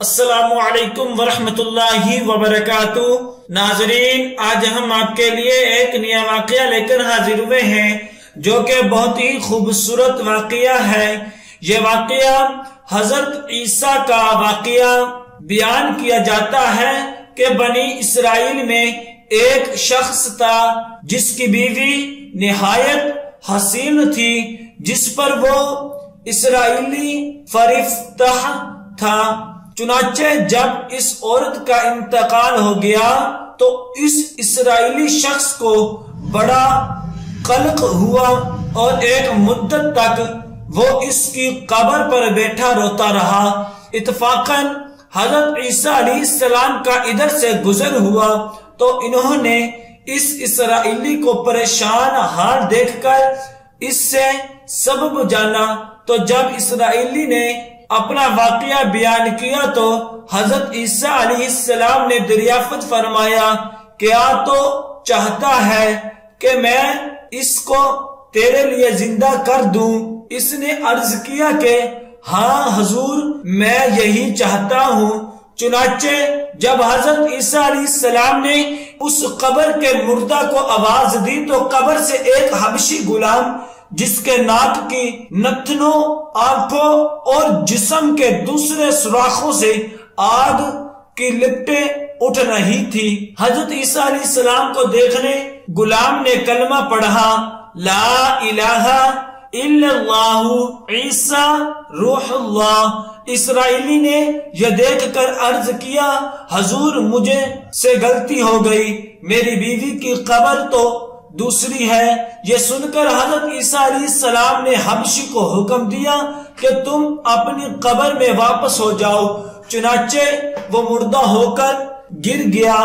السلام علیکم ورحمۃ اللہ وبرکاتہ۔ ناظرین، آج ہم آپ کے لیے ایک نیا واقعہ لے کر حاضر ہوئے ہیں جو کہ بہت ہی خوبصورت واقعہ ہے۔ یہ واقعہ حضرت عیسیٰ کا واقعہ بیان کیا جاتا ہے کہ بنی اسرائیل میں ایک شخص تھا جس کی بیوی نہایت حسین تھی، جس پر وہ اسرائیلی فریفتہ تھا۔ چنانچہ جب اس عورت کا انتقال ہو گیا تو اس اسرائیلی شخص کو بڑا قلق ہوا اور ایک مدت تک وہ اس کی قبر پر بیٹھا روتا رہا۔ اتفاقاً حضرت عیسیٰ علیہ السلام کا ادھر سے گزر ہوا تو انہوں نے اس اسرائیلی کو پریشان حال دیکھ کر اس سے سبب جانا، تو جب اسرائیلی نے اپنا واقعہ بیان کیا تو حضرت عیسیٰ علیہ السلام نے دریافت فرمایا، کیا تو چاہتا ہے کہ میں اس کو تیرے لیے زندہ کر دوں؟ اس نے عرض کیا کہ ہاں حضور، میں یہی چاہتا ہوں۔ چنانچہ جب حضرت عیسیٰ علیہ السلام نے اس قبر کے مردہ کو آواز دی تو قبر سے ایک حبشی غلام جس کے ناک کی نتنوں، آنکھوں اور جسم کے دوسرے سوراخوں سے آگ کی لپٹیں اٹھ رہی تھی، حضرت عیسیٰ علیہ السلام کو دیکھنے غلام نے کلمہ پڑھا، لا الہ الا اللہ عیسیٰ روح اللہ۔ اسرائیلی نے یہ دیکھ کر عرض کیا، حضور مجھے سے غلطی ہو گئی، میری بیوی کی قبر تو دوسری ہے۔ یہ سن کر حضرت عیسیٰ علیہ السلام نے حبشی کو حکم دیا کہ تم اپنی قبر میں واپس ہو جاؤ۔ چنانچہ وہ مردہ ہو کر گر گیا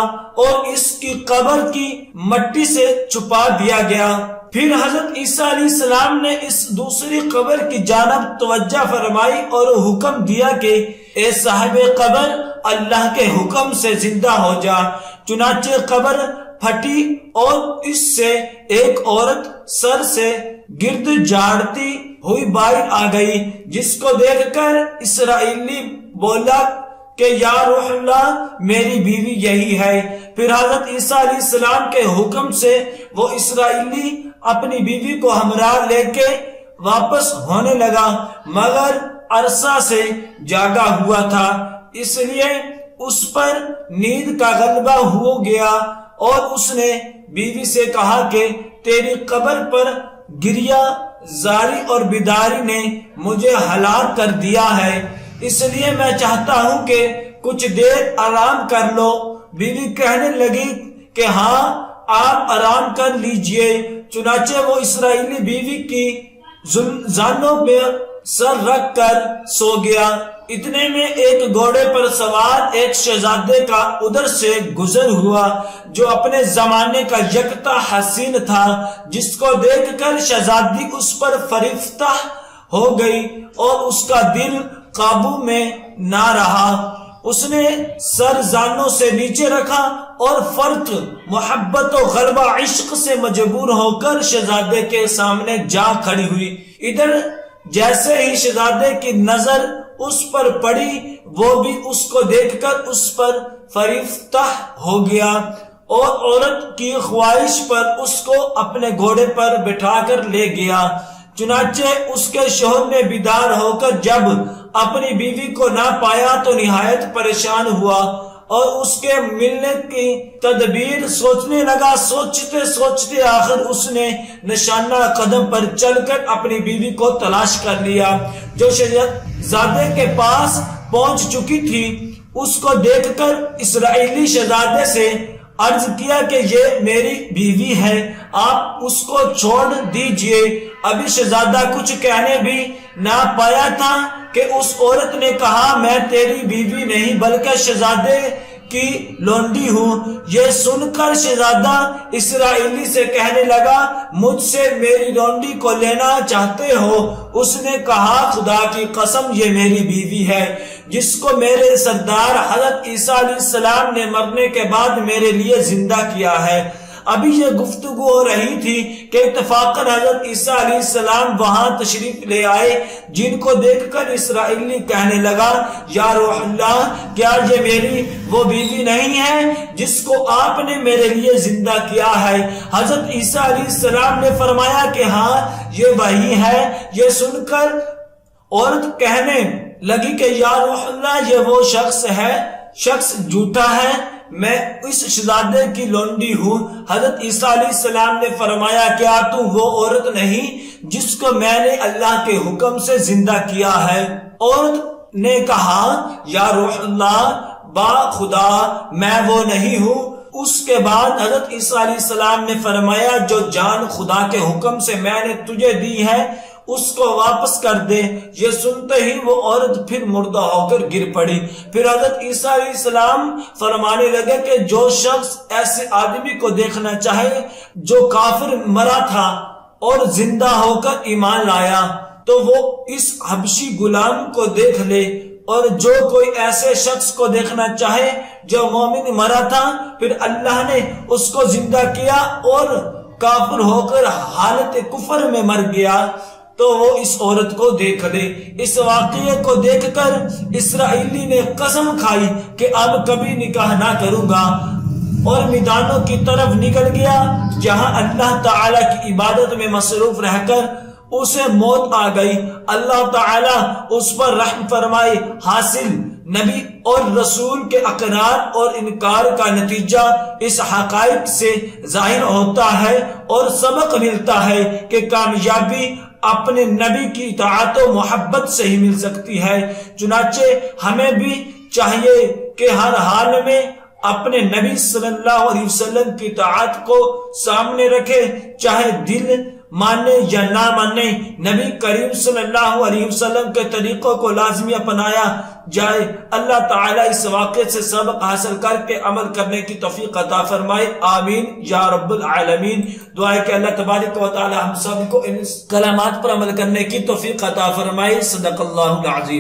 اور اس کی قبر کی مٹی سے چھپا دیا گیا۔ پھر حضرت عیسیٰ علیہ السلام نے اس دوسری قبر کی جانب توجہ فرمائی اور حکم دیا کہ اے صاحب قبر، اللہ کے حکم سے زندہ ہو جا۔ چنانچہ قبر پھٹی اور اس سے ایک عورت سر سے گرد جھاڑتی ہوئی باہر آ گئی، جس کو دیکھ کر اسرائیلی بولا کہ یا روح اللہ، میری بیوی یہی ہے۔ پھر حضرت عیسیٰ علیہ السلام کے حکم سے وہ اسرائیلی اپنی بیوی کو ہمراہ لے کے واپس ہونے لگا، مگر عرصہ سے جاگا ہوا تھا، اس لیے اس پر نیند کا غلبہ ہو گیا اور اس نے بیوی سے کہا کہ تیری قبر پر گریہ زاری اور بیداری نے مجھے ہلاک کر دیا ہے، اس لیے میں چاہتا ہوں کہ کچھ دیر آرام کر لو۔ بیوی کہنے لگی کہ ہاں آپ آرام کر لیجئے۔ چنانچہ وہ اسرائیلی بیوی کی زانوں پہ سر رکھ کر سو گیا۔ اتنے میں ایک گھوڑے پر سوار ایک شہزادے کا ادھر سے گزر ہوا جو اپنے زمانے کا یکتا حسین تھا، جس کو دیکھ کر شہزادی اس پر فریفتہ ہو گئی اور اس کا دل قابو میں نہ رہا۔ اس نے سر زانوں سے نیچے رکھا اور فرط محبت و غلبہ عشق سے مجبور ہو کر شہزادے کے سامنے جا کھڑی ہوئی۔ ادھر جیسے ہی شہزادے کی نظر اس پر پڑی، وہ بھی اس کو دیکھ کر اس پر فریفتہ ہو گیا اور عورت کی خواہش پر اس کو اپنے گھوڑے پر بٹھا کر لے گیا۔ چنانچہ اس کے شوہر نے بیدار ہو کر جب اپنی بیوی کو نہ پایا تو نہایت پریشان ہوا اور اس کے ملنے کی تدبیر سوچنے لگا۔ سوچتے سوچتے آخر اس نے نشانہ قدم پر چل کر اپنی بیوی کو تلاش کر لیا، جو شہزادے کے پاس پہنچ چکی تھی۔ اس کو دیکھ کر اسرائیلی شہزادے سے عرض کیا کہ یہ میری بیوی ہے، آپ اس کو چھوڑ دیجئے۔ ابھی شہزادہ کچھ کہنے بھی نہ پایا تھا کہ اس عورت نے کہا، میں تیری بیوی نہیں بلکہ شہزادے کی لونڈی ہوں۔ یہ سن کر شہزادہ اسرائیلی سے کہنے لگا، مجھ سے میری لونڈی کو لینا چاہتے ہو؟ اس نے کہا، خدا کی قسم یہ میری بیوی ہے جس کو میرے سردار حضرت عیسیٰ علیہ السلام نے مرنے کے بعد میرے لیے زندہ کیا ہے۔ ابھی یہ گفتگو ہو رہی تھی کہ اتفاقاً حضرت عیسیٰ علیہ السلام وہاں تشریف لے آئے، جن کو دیکھ کر اسرائیلی کہنے لگا یا روح اللہ، کیا یہ میری وہ بیوی نہیں ہے جس کو آپ نے میرے لیے زندہ کیا ہے؟ حضرت عیسیٰ علیہ السلام نے فرمایا کہ ہاں یہ وہی ہے۔ یہ سن کر عورت کہنے لگی کہ یا روح اللہ، یہ وہ شخص ہے، شخص جھوٹا ہے، میں اس شہزادے کی لونڈی ہوں۔ حضرت عیسیٰ علیہ السلام نے فرمایا کیا تو وہ عورت نہیں جس کو میں نے اللہ کے حکم سے زندہ کیا ہے؟ عورت نے کہا یا روح اللہ، با خدا میں وہ نہیں ہوں۔ اس کے بعد حضرت عیسیٰ علیہ السلام نے فرمایا جو جان خدا کے حکم سے میں نے تجھے دی ہے اس کو واپس کر دے۔ یہ سنتے ہی وہ عورت پھر مردہ ہو کر گر پڑی۔ پھر حضرت عیسیٰ علیہ السلام فرمانے لگے کہ جو شخص ایسے آدمی کو دیکھنا چاہے جو کافر مرا تھا اور زندہ ہو کر ایمان لایا تو وہ اس حبشی غلام کو دیکھ لے، اور جو کوئی ایسے شخص کو دیکھنا چاہے جو مومن مرا تھا پھر اللہ نے اس کو زندہ کیا اور کافر ہو کر حالت کفر میں مر گیا تو وہ اس عورت کو دیکھ لے۔ اس واقعے کو دیکھ کر اسرائیلی نے قسم کھائی کہ اب کبھی نکاح نہ کروں گا، اور میدانوں کی طرف نکل گیا جہاں اللہ تعالی کی عبادت میں مصروف رہ کر اسے موت آ گئی۔ اللہ تعالی اس پر رحم فرمائے۔ حاصل نبی اور رسول کے اقرار اور انکار کا نتیجہ اس حقائق سے ظاہر ہوتا ہے اور سبق ملتا ہے کہ کامیابی اپنے نبی کی اطاعت و محبت سے ہی مل سکتی ہے۔ چنانچہ ہمیں بھی چاہیے کہ ہر حال میں اپنے نبی صلی اللہ علیہ وسلم کی اطاعت کو سامنے رکھے، چاہے دل مانے یا نہ مانے۔ نبی کریم صلی اللہ علیہ وسلم کے طریقوں کو لازمی اپنایا جائے۔ اللہ تعالیٰ اس واقعے سے سبق حاصل کر کے عمل کرنے کی توفیق عطا فرمائے، آمین یا رب العالمین۔ دعا ہے کہ اللہ تبارک و تعالی ہم سب کو ان کلمات پر عمل کرنے کی توفیق عطا فرمائے۔ صدق اللہ العظیم۔